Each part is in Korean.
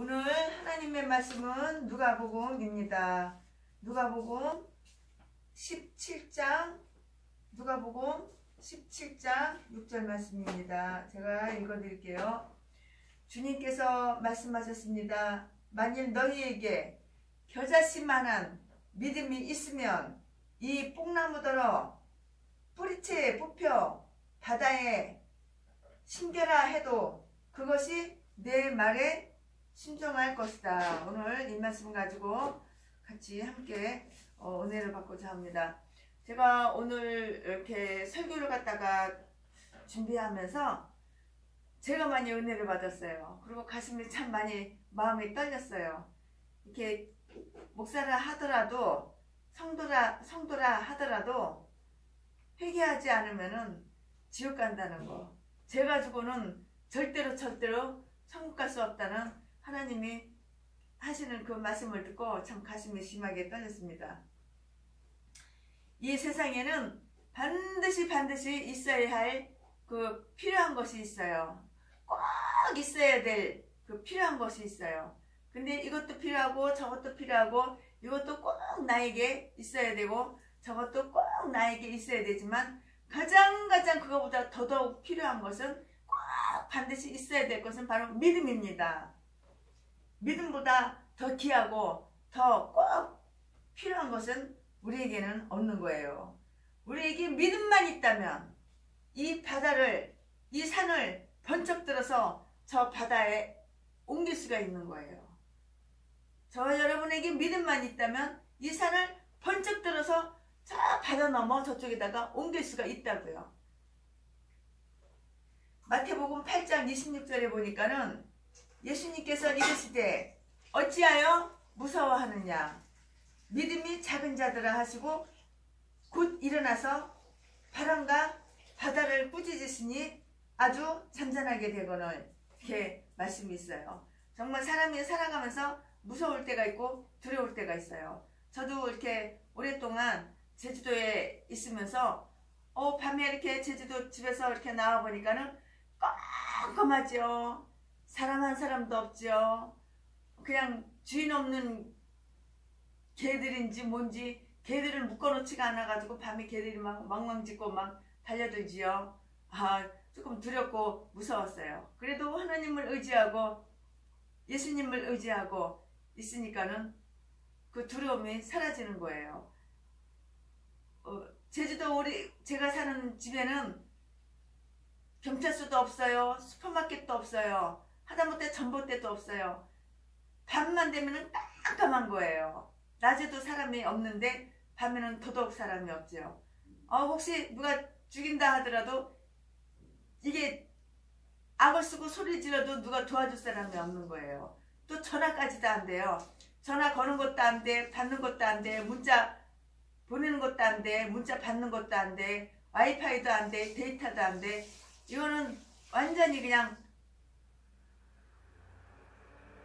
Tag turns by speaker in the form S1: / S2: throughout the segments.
S1: 오늘 하나님의 말씀은 누가복음입니다. 누가복음 17장 6절 말씀입니다. 제가 읽어드릴게요. 주님께서 말씀하셨습니다. 만일 너희에게 겨자씨만한 믿음이 있으면 이 뽕나무더러 뿌리채에 뽑혀 바다에 심겨라 해도 그것이 내 말에 순종할 것이다. 오늘 이 말씀 가지고 같이 함께 은혜를 받고자 합니다. 제가 오늘 이렇게 설교를 갖다가 준비하면서 제가 많이 은혜를 받았어요. 그리고 가슴이 참 많이 마음이 떨렸어요. 이렇게 목사라 하더라도 성도라 하더라도 회개하지 않으면은 지옥 간다는 거, 죄 가지고는 절대로 천국 갈 수 없다는 하나님이 하시는 그 말씀을 듣고 참 가슴이 심하게 떨렸습니다. 이 세상에는 반드시 있어야 할 그 필요한 것이 있어요. 꼭 있어야 될 그 필요한 것이 있어요. 근데 이것도 필요하고 저것도 필요하고 이것도 꼭 나에게 있어야 되고 저것도 꼭 나에게 있어야 되지만 가장 그거보다 더더욱 필요한 것은 꼭 반드시 있어야 될 것은 바로 믿음입니다. 믿음보다 더 귀하고 더 꼭 필요한 것은 우리에게는 없는 거예요. 우리에게 믿음만 있다면 이 바다를, 이 산을 번쩍 들어서 저 바다에 옮길 수가 있는 거예요. 저와 여러분에게 믿음만 있다면 이 산을 번쩍 들어서 저 바다 넘어 저쪽에다가 옮길 수가 있다고요. 마태복음 8장 26절에 보니까는 예수님께서 이르시되 어찌하여 무서워하느냐 믿음이 작은 자들아 하시고 곧 일어나서 바람과 바다를 꾸짖으시니 아주 잠잠하게 되거늘, 이렇게 말씀이 있어요. 정말 사람이 살아가면서 무서울 때가 있고 두려울 때가 있어요. 저도 이렇게 오랫동안 제주도에 있으면서 밤에 이렇게 제주도 집에서 이렇게 나와 보니까는 깜깜하죠. 사람 한 사람도 없죠. 그냥 주인 없는 개들인지 뭔지 개들을 묶어놓지가 않아가지고 밤에 개들이 막 망망짓고 막 달려들지요. 조금 두렵고 무서웠어요. 그래도 하나님을 의지하고 예수님을 의지하고 있으니까는 그 두려움이 사라지는 거예요. 제주도 제가 사는 집에는 경찰서도 없어요. 슈퍼마켓도 없어요. 하다못해 전봇대도 없어요. 밤만 되면은 깜깜한 거예요. 낮에도 사람이 없는데 밤에는 더더욱 사람이 없죠. 혹시 누가 죽인다 하더라도 이게 악을 쓰고 소리 질러도 누가 도와줄 사람이 없는 거예요. 또 전화까지도 안 돼요. 전화 거는 것도 안 돼, 받는 것도 안 돼, 문자 보내는 것도 안 돼, 문자 받는 것도 안 돼, 와이파이도 안 돼, 데이터도 안 돼. 이거는 완전히 그냥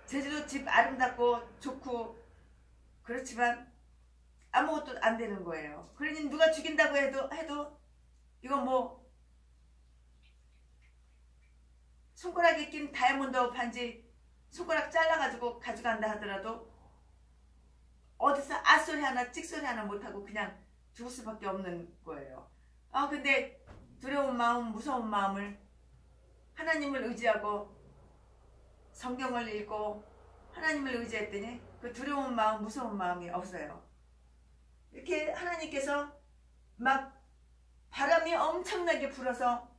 S1: 제주도 집 아름답고 좋고 그렇지만 아무것도 안 되는 거예요. 그러니 누가 죽인다고 해도 이거 뭐 손가락에 낀 다이아몬드 반지 손가락 잘라가지고 가져간다 하더라도 어디서 아소리 하나 찍소리 하나 못하고 그냥 죽을 수밖에 없는 거예요. 근데 두려운 마음, 무서운 마음을 하나님을 의지하고 성경을 읽고 하나님을 의지했더니 그 두려운 마음, 무서운 마음이 없어요. 이렇게 하나님께서 막 바람이 엄청나게 불어서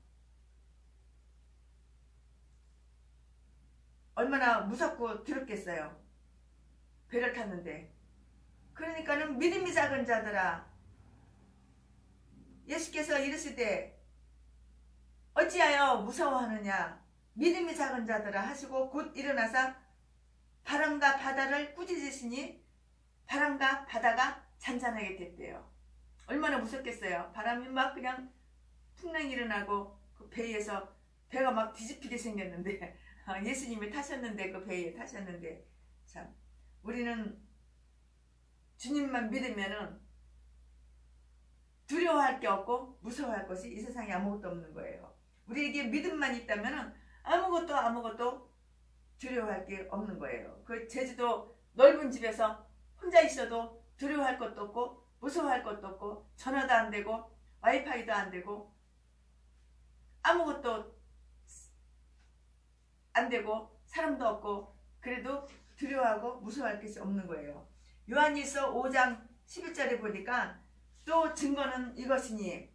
S1: 얼마나 무섭고 두렵겠어요. 배를 탔는데. 그러니까는 믿음이 작은 자들아, 예수께서 이르시되 어찌하여 무서워하느냐 믿음이 작은 자들아 하시고 곧 일어나서 바람과 바다를 꾸짖으시니 바람과 바다가 잔잔하게 됐대요. 얼마나 무섭겠어요. 바람이 막 그냥 풍랑이 일어나고 그 배에서 배가 막 뒤집히게 생겼는데 예수님이 타셨는데 그 배에 타셨는데 참 우리는 주님만 믿으면은 두려워할 게 없고 무서워할 것이 이 세상에 아무것도 없는 거예요. 우리에게 믿음만 있다면은 아무것도 두려워할 게 없는 거예요. 그 제주도 넓은 집에서 혼자 있어도 두려워할 것도 없고 무서워할 것도 없고 전화도 안 되고 와이파이도 안 되고 아무것도 안 되고 사람도 없고 그래도 두려워하고 무서워할 것이 없는 거예요. 요한일서 5장 11절에 보니까 또 증거는 이것이니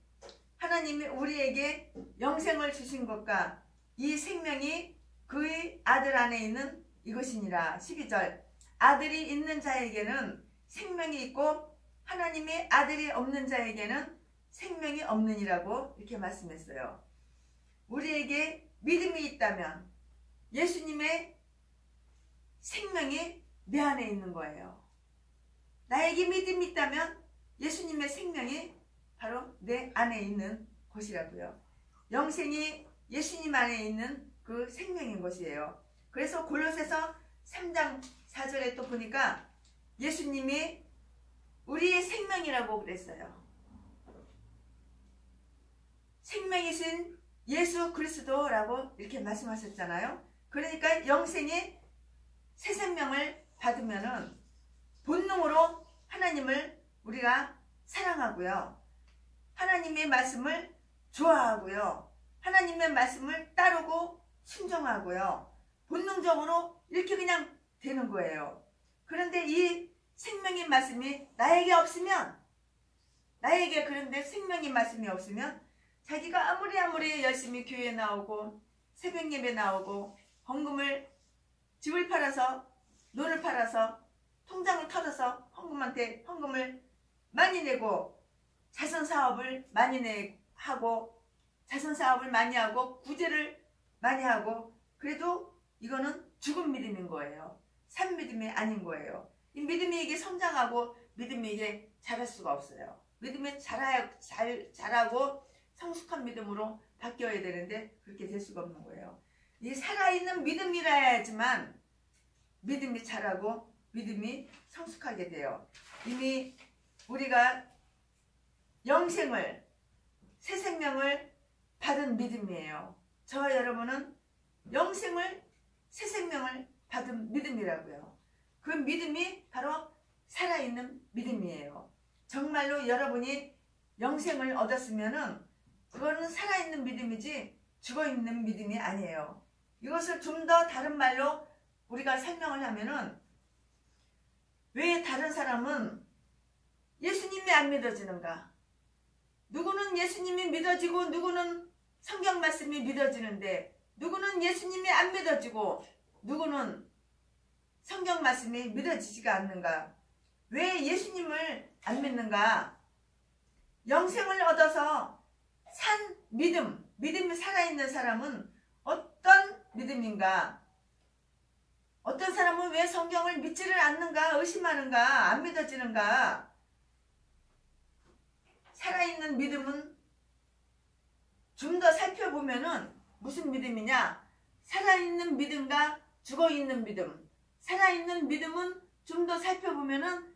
S1: 하나님이 우리에게 영생을 주신 것과 이 생명이 그의 아들 안에 있는 이것이니라. 12절 아들이 있는 자에게는 생명이 있고 하나님의 아들이 없는 자에게는 생명이 없느니라고 이렇게 말씀했어요. 우리에게 믿음이 있다면 예수님의 생명이 내 안에 있는 거예요. 나에게 믿음이 있다면 예수님의 생명이 바로 내 안에 있는 것이라고요. 영생이 예수님 안에 있는 그 생명인 것이에요. 그래서 골로새서 3장 4절에 또 보니까 예수님이 우리의 생명이라고 그랬어요. 생명이신 예수 그리스도라고 이렇게 말씀하셨잖아요. 그러니까 영생의 새 생명을 받으면은 본능으로 하나님을 우리가 사랑하고요. 하나님의 말씀을 좋아하고요. 하나님의 말씀을 따르고 순종하고요. 본능적으로 이렇게 그냥 되는 거예요. 그런데 이 생명의 말씀이 나에게 없으면, 나에게 그런데 생명의 말씀이 없으면 자기가 아무리 열심히 교회에 나오고 새벽 예배 나오고 헌금을 집을 팔아서 논을 팔아서 통장을 털어서 헌금을 많이 내고 자선사업을 많이 하고 자선사업을 많이 하고 구제를 많이 하고 그래도 이거는 죽은 믿음인 거예요. 산 믿음이 아닌 거예요. 이 믿음이 이게 성장하고 믿음이 이게 자랄 수가 없어요. 믿음이 자라고 성숙한 믿음으로 바뀌어야 되는데 그렇게 될 수가 없는 거예요. 이 살아있는 믿음이라 해야지만 믿음이 자라고 믿음이 성숙하게 돼요. 이미 우리가 영생을, 새 생명을 받은 믿음이에요. 저와 여러분은 영생을, 새 생명을 받은 믿음이라고요. 그 믿음이 바로 살아있는 믿음이에요. 정말로 여러분이 영생을 얻었으면은 그거는 살아있는 믿음이지 죽어있는 믿음이 아니에요. 이것을 좀 더 다른 말로 우리가 설명을 하면은 왜 다른 사람은 예수님이 안 믿어지는가? 누구는 예수님이 믿어지고 누구는 성경 말씀이 믿어지는데 누구는 예수님이 안 믿어지고 누구는 성경 말씀이 믿어지지가 않는가? 왜 예수님을 안 믿는가? 영생을 얻어서 산 믿음이 살아있는 사람은 어떤 믿음인가? 어떤 사람은 왜 성경을 믿지를 않는가? 의심하는가? 안 믿어지는가? 살아있는 믿음은 좀 더 살펴보면은 무슨 믿음이냐? 살아있는 믿음과 죽어있는 믿음. 살아있는 믿음은 좀 더 살펴보면은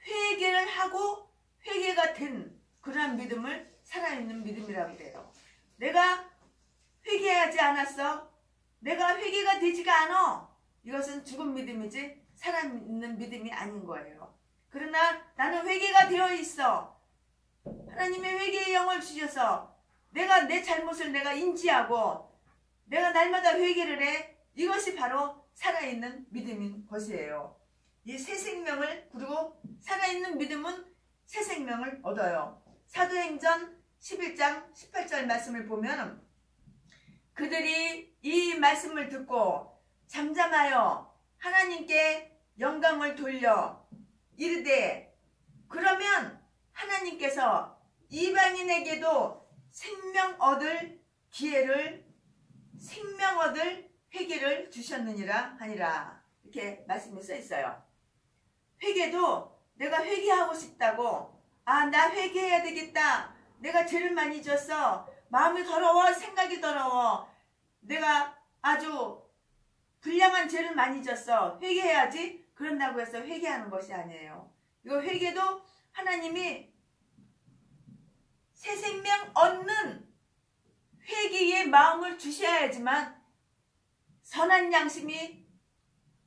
S1: 회개를 하고 회개가 된 그러한 믿음을 살아있는 믿음이라고 해요. 내가 회개하지 않았어? 내가 회개가 되지가 않아? 이것은 죽은 믿음이지 살아있는 믿음이 아닌 거예요. 그러나 나는 회개가 되어 있어. 하나님의 회개의 영을 주셔서 내가 내 잘못을 내가 인지하고 내가 날마다 회개를 해. 이것이 바로 살아있는 믿음인 것이에요. 이 새 생명을, 그리고 살아있는 믿음은 새 생명을 얻어요. 사도행전 11장 18절 말씀을 보면 그들이 이 말씀을 듣고 잠잠하여 하나님께 영광을 돌려 이르되 그러면 하나님께서 이방인에게도 생명 얻을 회개를 주셨느니라 하니라. 이렇게 말씀이 써 있어요. 회개도 내가 회개하고 싶다고, 나 회개해야 되겠다. 내가 죄를 많이 졌어. 마음이 더러워. 생각이 더러워. 내가 아주 불량한 죄를 많이 졌어. 회개해야지. 그런다고 해서 회개하는 것이 아니에요. 이거 회개도 하나님이 새 생명 얻는 회개의 마음을 주셔야지만 선한 양심이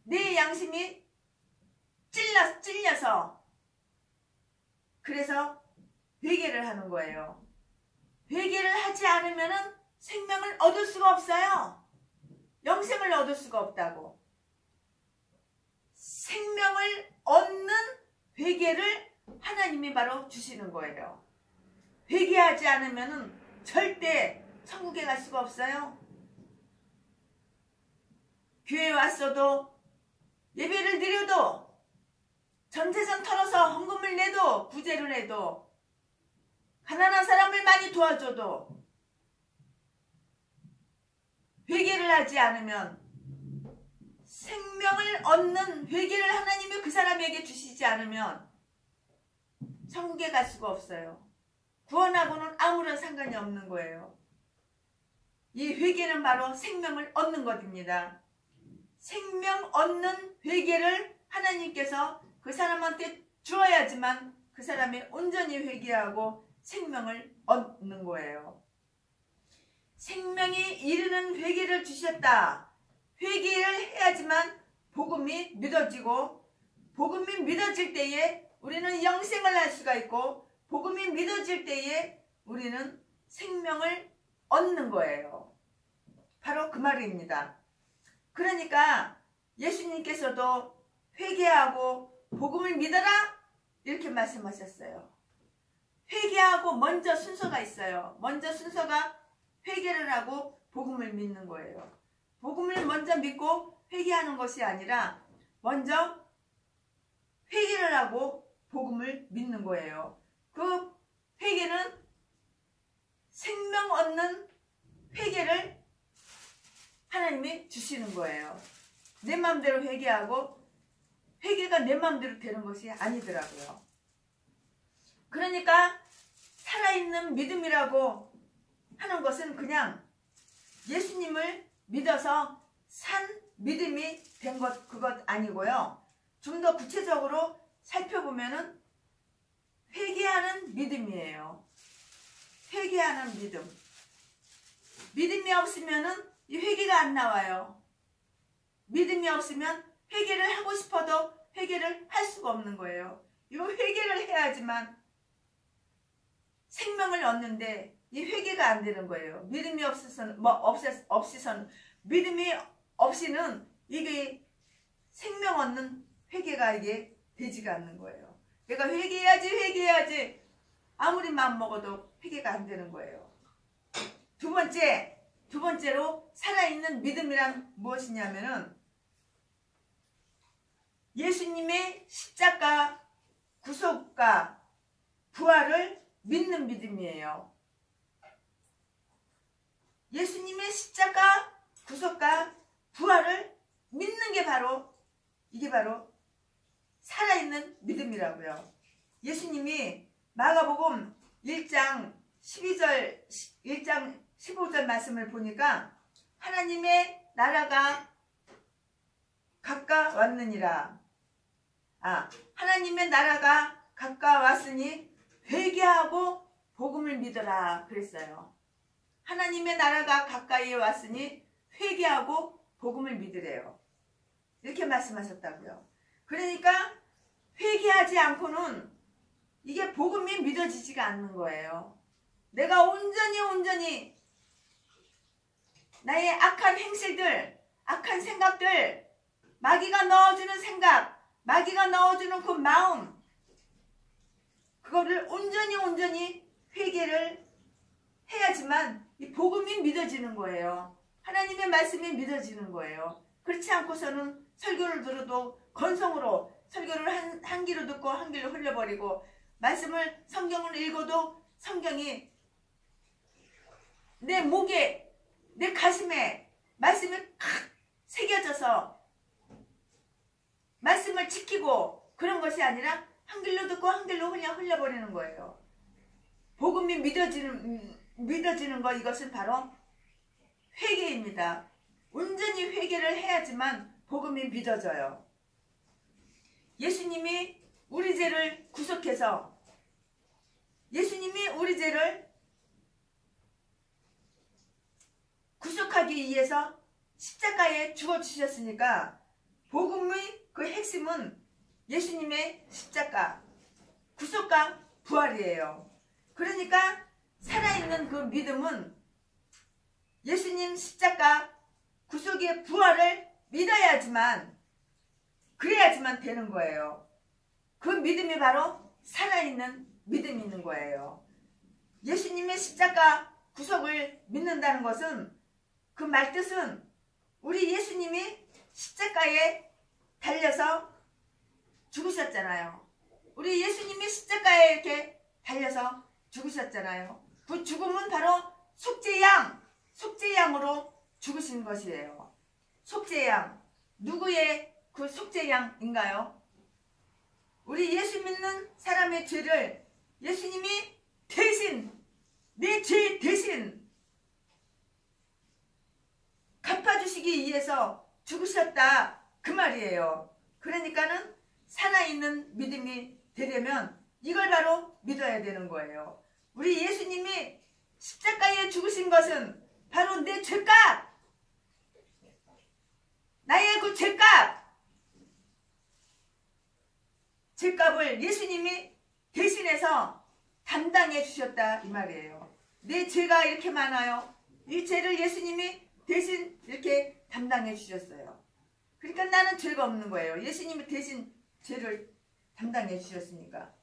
S1: 내 양심이 찔려서 그래서 회개를 하는 거예요. 회개를 하지 않으면 생명을 얻을 수가 없어요. 영생을 얻을 수가 없다고. 생명을 얻는 회개를 하나님이 바로 주시는 거예요. 회개하지 않으면 절대 천국에 갈 수가 없어요. 교회에 왔어도 예배를 드려도 전재산 털어서 헌금을 내도 구제를 해도 가난한 사람을 많이 도와줘도 회개를 하지 않으면 생명을 얻는 회개를 하나님이 그 사람에게 주시지 않으면 천국에 갈 수가 없어요. 구원하고는 아무런 상관이 없는 거예요. 이 회개는 바로 생명을 얻는 것입니다. 생명 얻는 회개를 하나님께서 그 사람한테 주어야지만 그 사람이 온전히 회개하고 생명을 얻는 거예요. 생명이 이르는 회개를 주셨다. 회개를 해야지만 복음이 믿어지고, 복음이 믿어질 때에 우리는 영생을 할 수가 있고, 복음이 믿어질 때에 우리는 생명을 얻는 거예요. 바로 그 말입니다. 그러니까 예수님께서도 회개하고 복음을 믿어라 이렇게 말씀하셨어요. 회개하고 먼저 순서가 있어요. 먼저 순서가 회개를 하고 복음을 믿는 거예요. 복음을 먼저 믿고 회개하는 것이 아니라 먼저 회개를 하고 복음을 믿는 거예요. 그 회개는 생명 얻는 회개를 하나님이 주시는 거예요. 내 마음대로 회개하고 회개가 내 마음대로 되는 것이 아니더라고요. 그러니까 살아있는 믿음이라고 하는 것은 그냥 예수님을 믿어서 산 믿음이 된 것, 그것 아니고요. 좀 더 구체적으로 살펴보면은 회개하는 믿음이에요. 회개하는 믿음. 믿음이 없으면은 이 회개가 안 나와요. 믿음이 없으면 회개를 하고 싶어도 회개를 할 수가 없는 거예요. 이거 회개를 해야지만 생명을 얻는데 이 회개가 안 되는 거예요. 믿음이 없어서는 믿음이 없이는 이게 생명 얻는 회개가 이게 되지가 않는 거예요. 내가 회개해야지 아무리 마음 먹어도 회개가 안 되는 거예요. 두 번째로 살아있는 믿음이란 무엇이냐면은 예수님의 십자가 구속과 부활을 믿는 믿음이에요. 예수님의 십자가 구속과 부활을 믿는 게 이게 바로 살아있는 믿음이라고요. 예수님이 마가복음 1장 15절 말씀을 보니까 하나님의 나라가 가까웠느니라. 하나님의 나라가 가까웠으니 회개하고 복음을 믿어라 그랬어요. 하나님의 나라가 가까이에 왔으니 회개하고 복음을 믿으래요. 이렇게 말씀하셨다고요. 그러니까 회개하지 않고는 이게 복음이 믿어지지가 않는 거예요. 내가 온전히 나의 악한 행실들, 악한 생각들, 마귀가 넣어주는 생각, 마귀가 넣어주는 그 마음, 그거를 온전히 회개를 해야지만 이 복음이 믿어지는 거예요. 하나님의 말씀이 믿어지는 거예요. 그렇지 않고서는 설교를 들어도 건성으로 설교를 한 귀로 듣고 한 귀로 흘려버리고 성경을 읽어도 성경이 내 목에, 내 가슴에 말씀이 칵 새겨져서 말씀을 지키고 그런 것이 아니라 한 길로 듣고 한 길로 그냥 흘려버리는 거예요. 복음이 믿어지는 거, 이것은 바로 회개입니다. 온전히 회개를 해야지만 복음이 믿어져요. 예수님이 우리 죄를 구속해서 예수님이 우리 죄를 구속하기 위해서 십자가에 죽어주셨으니까 복음의 그 핵심은 예수님의 십자가, 구속과 부활이에요. 그러니까 살아있는 그 믿음은 예수님 십자가, 구속의 부활을 믿어야지만, 그래야지만 되는 거예요. 그 믿음이 바로 살아있는 믿음이 있는 거예요. 예수님의 십자가, 구속을 믿는다는 것은, 그 말뜻은 우리 예수님이 십자가에 달려서 죽으셨잖아요. 우리 예수님이 십자가에 이렇게 달려서 죽으셨잖아요. 그 죽음은 바로 속죄양으로 죽으신 것이에요. 속죄양, 누구의 그 속죄양인가요? 우리 예수 믿는 사람의 죄를 예수님이 대신, 내 죄 대신 갚아주시기 위해서 죽으셨다, 그 말이에요. 그러니까는 살아있는 믿음이 되려면 이걸 바로 믿어야 되는 거예요. 우리 예수님이 십자가에 죽으신 것은 바로 내 죄값, 나의 그 죄값을 예수님이 대신해서 담당해 주셨다, 이 말이에요. 내 죄가 이렇게 많아요. 이 죄를 예수님이 대신 이렇게 담당해 주셨어요. 그러니까 나는 죄가 없는 거예요. 예수님이 대신 죄를 담당해 주셨으니까.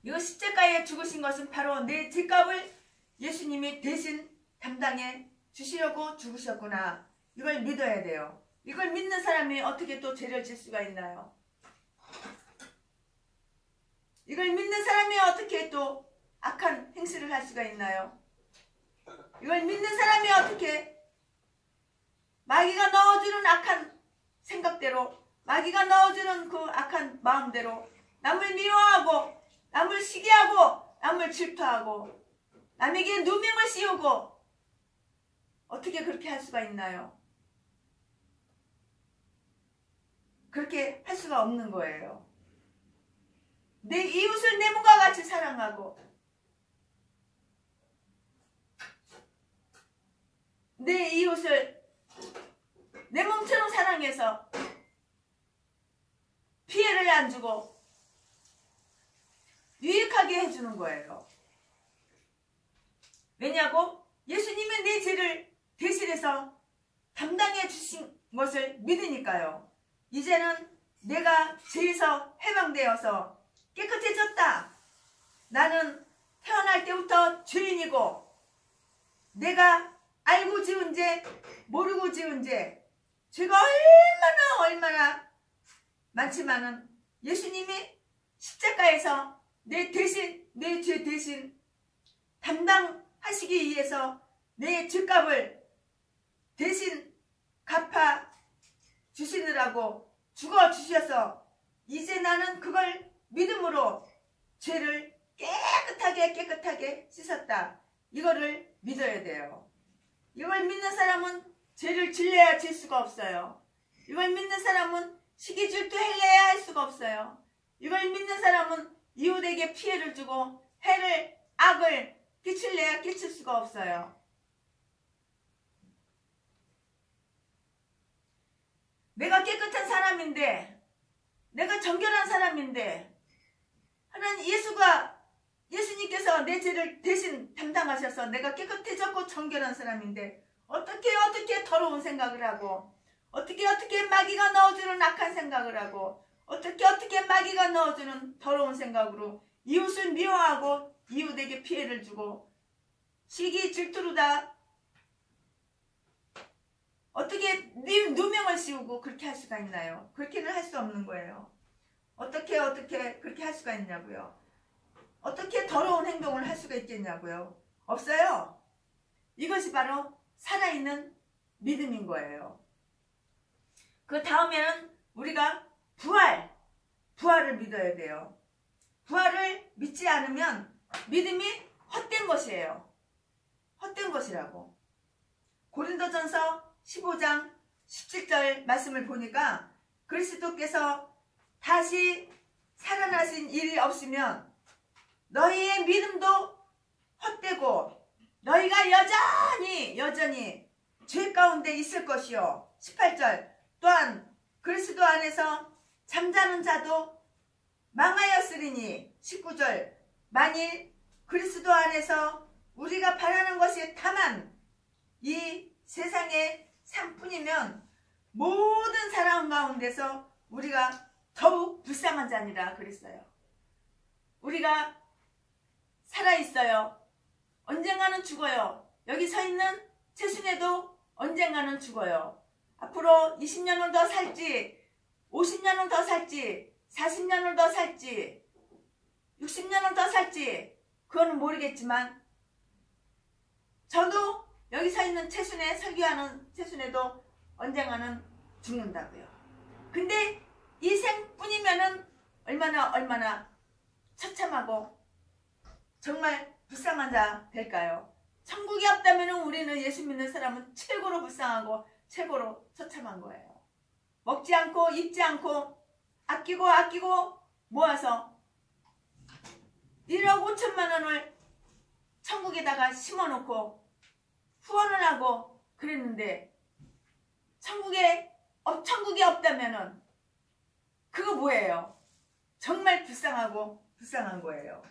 S1: 이 십자가에 죽으신 것은 바로 내 죄값을 예수님이 대신 담당해 주시려고 죽으셨구나. 이걸 믿어야 돼요. 이걸 믿는 사람이 어떻게 또 죄를 질 수가 있나요? 이걸 믿는 사람이 어떻게 또 악한 행실을 할 수가 있나요? 이걸 믿는 사람이 어떻게 마귀가 넣어주는 악한 생각대로, 마귀가 넣어주는 그 악한 마음대로 남을 미워하고, 남을 시기하고, 남을 질투하고, 남에게 누명을 씌우고, 어떻게 그렇게 할 수가 있나요? 그렇게 할 수가 없는 거예요. 내 이웃을 내 몸과 같이 사랑하고, 내 이웃을 내 몸처럼 사랑해서 피해를 안 주고 유익하게 해주는 거예요. 왜냐고? 예수님은 내 죄를 대신해서 담당해 주신 것을 믿으니까요. 이제는 내가 죄에서 해방되어서 깨끗해졌다. 나는 태어날 때부터 죄인이고, 내가 알고 지은 죄, 모르고 지은 죄, 죄가 얼마나 많지만은 예수님이 십자가에서 내 대신, 내 죄 대신 담당하시기 위해서 내 죄값을 대신 갚아 주시느라고 죽어 주셔서 이제 나는 그걸 믿음으로 죄를 깨끗하게 씻었다. 이거를 믿어야 돼요. 이걸 믿는 사람은 죄를 질려야 질 수가 없어요. 이걸 믿는 사람은 시기 질투 헬래야 할 수가 없어요. 이걸 믿는 사람은 이웃에게 피해를 주고 해를, 악을 끼칠래야 끼칠 수가 없어요. 내가 깨끗한 사람인데, 내가 정결한 사람인데, 하나님 예수님께서 내 죄를 대신 담당하셔서 내가 깨끗해졌고 정결한 사람인데 어떻게 더러운 생각을 하고, 어떻게 마귀가 넣어주는 악한 생각을 하고, 어떻게 마귀가 넣어주는 더러운 생각으로 이웃을 미워하고 이웃에게 피해를 주고 시기 질투로 다 어떻게 누명을 씌우고 그렇게 할 수가 있나요? 그렇게는 할 수 없는 거예요. 어떻게 그렇게 할 수가 있냐고요? 어떻게 더러운 행동을 할 수가 있겠냐고요? 없어요. 이것이 바로 살아있는 믿음인 거예요. 그 다음에는 우리가 부활을 믿어야 돼요. 부활을 믿지 않으면 믿음이 헛된 것이에요. 헛된 것이라고. 고린도전서 15장 17절 말씀을 보니까 그리스도께서 다시 살아나신 일이 없으면 너희의 믿음도 헛되고 너희가 여전히 죄 가운데 있을 것이요. 18절 또한 그리스도 안에서 잠자는 자도 망하였으리니 19절 만일 그리스도 안에서 우리가 바라는 것이 다만 이 세상의 삶뿐이면 모든 사람 가운데서 우리가 더욱 불쌍한 자니라 그랬어요. 우리가 살아있어요. 언젠가는 죽어요. 여기 서 있는 최순애도 언젠가는 죽어요. 앞으로 20년을 더 살지 50년을 더 살지 40년을 더 살지 60년을 더 살지 그건 모르겠지만 저도 여기 서 있는 최순애 설교하는 최순애도 언젠가는 죽는다고요. 근데 이 생뿐이면은 얼마나 처참하고 정말 불쌍한 자 될까요? 천국이 없다면 우리는 예수 믿는 사람은 최고로 불쌍하고 최고로 처참한 거예요. 먹지 않고 입지 않고 아끼고 모아서 1억 5천만 원을 천국에다가 심어놓고 후원을 하고 그랬는데 천국이 없다면은 그거 뭐예요? 정말 불쌍한 거예요.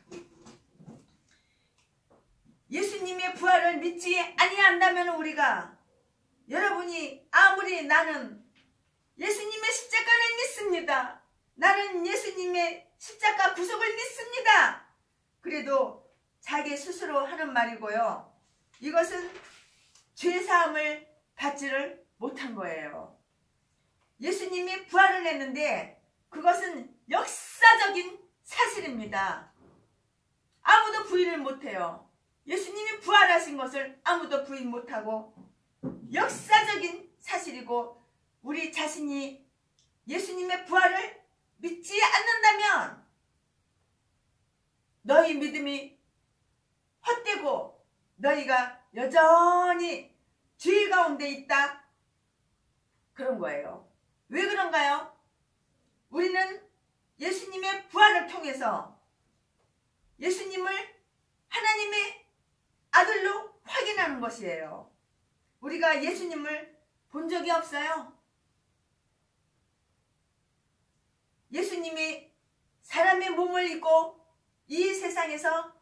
S1: 예수님의 부활을 믿지 아니한다면 우리가 여러분이 아무리 나는 예수님의 십자가를 믿습니다. 나는 예수님의 십자가 구속을 믿습니다. 그래도 자기 스스로 하는 말이고요. 이것은 죄사함을 받지를 못한 거예요. 예수님이 부활을 했는데 그것은 역사적인 사실입니다. 아무도 부인을 못해요. 예수님이 부활하신 것을 아무도 부인 못하고 역사적인 사실이고 우리 자신이 예수님의 부활을 믿지 않는다면 너희 믿음이 헛되고 너희가 여전히 죄 가운데 있다 그런 거예요. 왜 그런가요? 우리는 예수님의 부활을 통해서 예수님을 하나님의 아들로 확인하는 것이에요. 우리가 예수님을 본 적이 없어요. 예수님이 사람의 몸을 입고 이 세상에서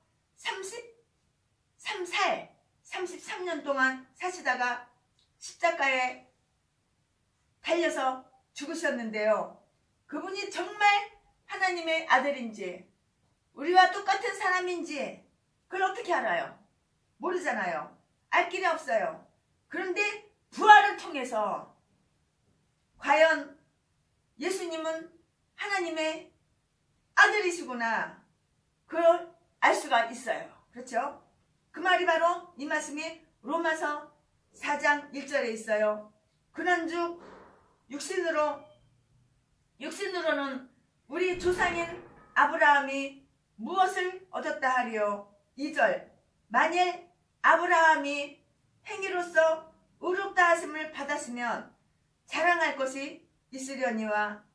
S1: 33년 동안 사시다가 십자가에 달려서 죽으셨는데요. 그분이 정말 하나님의 아들인지 우리와 똑같은 사람인지 그걸 어떻게 알아요? 모르잖아요. 알 길이 없어요. 그런데 부활을 통해서 과연 예수님은 하나님의 아들이시구나 그걸 알 수가 있어요. 그렇죠? 그 말이 바로 이 말씀이 로마서 4장 1절에 있어요. 그런즉 육신으로는 우리 조상인 아브라함이 무엇을 얻었다 하리요? 2절 만일 아브라함이 행위로서 의롭다 하심을 받았으면 자랑할 것이 있으려니와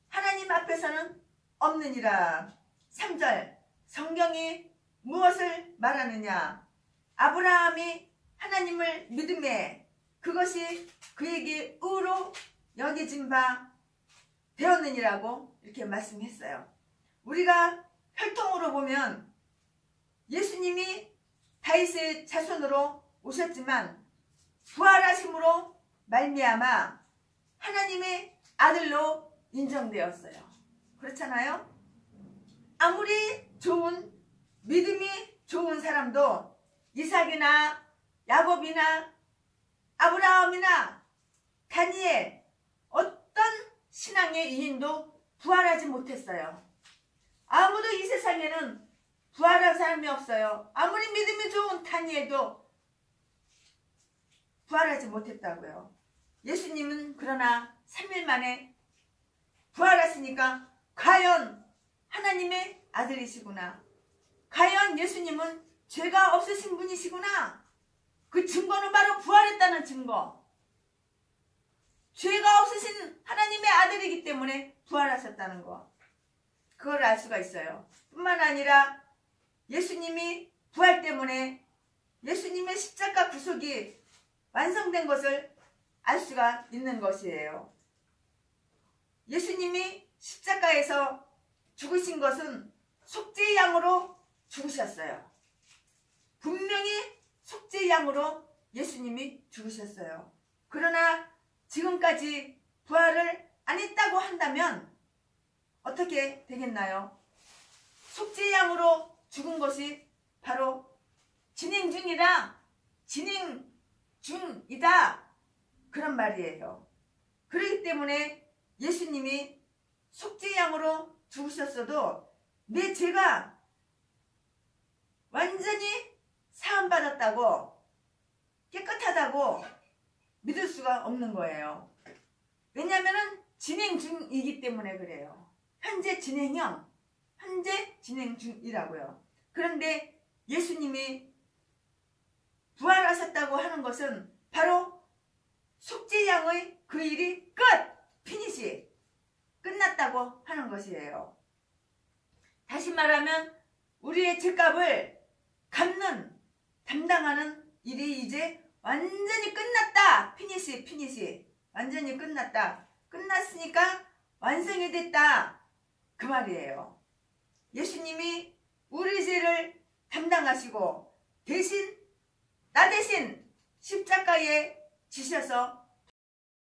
S1: 하나님 앞에서는 없느니라. 3절 성경이 무엇을 말하느냐? 아브라함이 하나님을 믿음에 그것이 그에게 의로 여겨진 바 되었느니라고 이렇게 말씀했어요. 우리가 혈통으로 보면 예수님이 다윗의 자손으로 오셨지만 부활하심으로 말미암아 하나님의 아들로 인정되었어요. 그렇잖아요? 아무리 좋은 믿음이 좋은 사람도 이삭이나 야곱이나 아브라함이나 다니엘 어떤 신앙의 이인도 부활하지 못했어요. 아무도 이 세상에는 부활한 사람이 없어요. 아무리 믿음이 좋은 다니엘도 부활하지 못했다고요. 예수님은 그러나 3일 만에 부활하시니까 과연 하나님의 아들이시구나. 과연 예수님은 죄가 없으신 분이시구나. 그 증거는 바로 부활했다는 증거. 죄가 없으신 하나님의 아들이기 때문에 부활하셨다는 거. 그걸 알 수가 있어요. 뿐만 아니라 예수님이 부활 때문에 예수님의 십자가 구속이 완성된 것을 알 수가 있는 것이에요. 예수님이 십자가에서 죽으신 것은 속죄의 양으로 죽으셨어요. 분명히 속죄의 양으로 예수님이 죽으셨어요. 그러나 지금까지 부활을 안 했다고 한다면 어떻게 되겠나요? 속죄의 양으로 죽은 것이 바로 진행 중이다, 진행 중이다, 그런 말이에요. 그렇기 때문에 예수님이 속죄의 양으로 죽으셨어도 내 죄가 완전히 사함받았다고, 깨끗하다고 믿을 수가 없는 거예요. 왜냐하면 진행 중이기 때문에 그래요. 현재 진행형, 현재 진행 중이라고요. 그런데 예수님이 부활하셨다고 하는 것은 바로 속죄의 양의 그 일이 끝! 피니시! 끝났다고 하는 것이에요. 다시 말하면 우리의 죄값을 갚는, 담당하는 일이 이제 완전히 끝났다! 피니시, 피니시! 완전히 끝났다. 끝났으니까 완성이 됐다. 그 말이에요. 예수님이 우리 죄를 담당하시고 대신, 나 대신 십자가에 지셔서